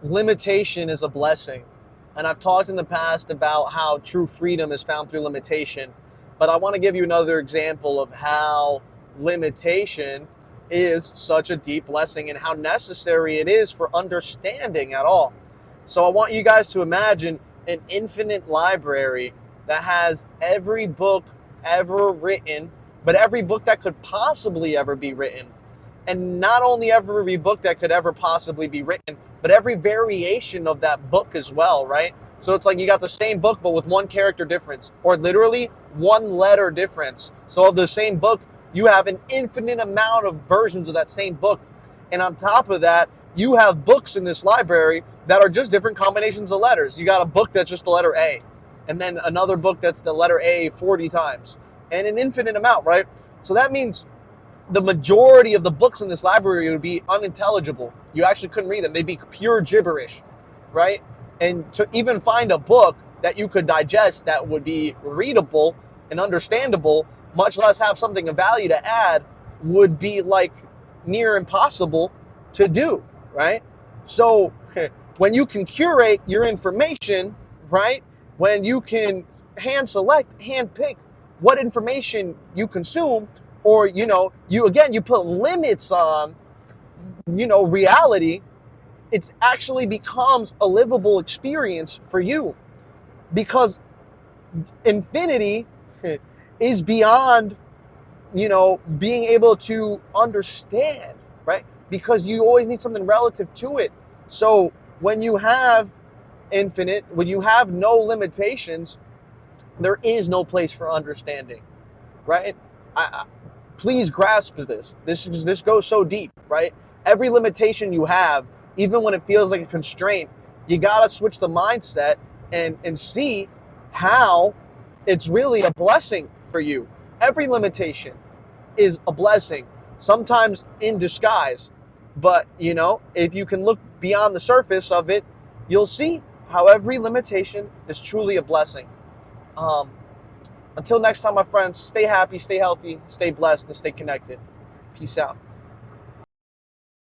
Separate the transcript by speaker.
Speaker 1: limitation is a blessing. And I've talked in the past about how true freedom is found through limitation. But I want to give you another example of how limitation is such a deep blessing and how necessary it is for understanding at all. So I want you guys to imagine an infinite library that has every book ever written, but every book that could possibly ever be written. And not only every book that could ever possibly be written, but every variation of that book as well, right? So it's like you got the same book, but with one character difference, or literally one letter difference. So of the same book, you have an infinite amount of versions of that same book. And on top of that, you have books in this library that are just different combinations of letters. You got a book that's just the letter A, and then another book that's the letter A 40 times, and an infinite amount, right? So that means the majority of the books in this library would be unintelligible. You actually couldn't read them. They'd be pure gibberish, right? And to even find a book that you could digest that would be readable and understandable, much less have something of value to add, would be like near impossible to do, right? So when you can curate your information, right? When you can hand select, hand pick what information you consume, or, you put limits on, reality, it actually becomes a livable experience for you, because infinity is beyond, being able to understand, right? Because you always need something relative to it. So when you have infinite, when you have no limitations, there is no place for understanding, right? Please grasp this. This goes so deep, right? Every limitation you have, even when it feels like a constraint, you gotta switch the mindset and see how it's really a blessing for you. Every limitation is a blessing, sometimes in disguise. But, if you can look beyond the surface of it, you'll see how every limitation is truly a blessing. Until next time, my friends, stay happy, stay healthy, stay blessed, and stay connected. Peace out.